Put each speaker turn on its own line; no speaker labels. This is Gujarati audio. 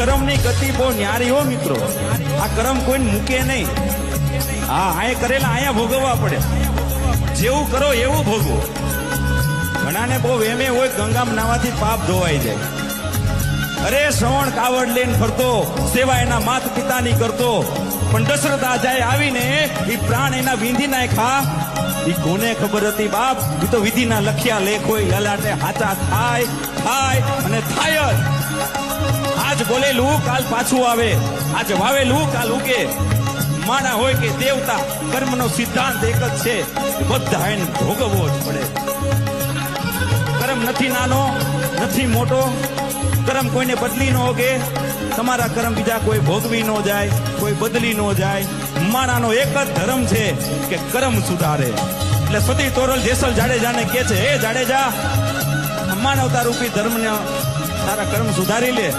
કર્મની ગતિ બહુ ન્યારી હો મિત્રો. આ કર્મ કોઈને મૂકે નહીં. હા, આયા કરેલા આયા ભોગવવા પડે. જેવું કરો એવું ભોગવો. ઘણાને બહુ વેમે હોય ગંગામાં નાવાથી પાપ ધોવાઈ જાય. અરે શ્રવણ કાવડ લઈને ફરતો, સેવા એના માત પિતાની કરતો, પણ દશરથ રાજાએ આવીને એ પ્રાણ એના વીંધી નાખ્યા. એ કોને ખબર હતી બાપ? એ તો વિધિના લખ્યા લેખ હોય, લલાટે હાચા થાય થાય અને થાય જ. આજ બોલેલું કાલ પાછું આવે, આજ વાવેલું કાલ ઉગે. માણા હોય કે દેવતા, કર્મનો સિદ્ધાંત એક જ છે, બધા એને ભોગવવો જ પડે. કર્મ નથી નાનો, નથી મોટો. કર્મ કોઈને બદલી ન હોગે. તમારા કર્મ બીજા કોઈ ભોગવી ન જાય, કોઈ બદલી ન જાય. માણાનો એક જ ધર્મ છે કે કર્મ સુધારે. એટલે સતી તોરલ જેસલ જાડેજાને કહે છે, હે જાડેજા, માનવતા રૂપી ધર્મને તારા કર્મ સુધારી લે.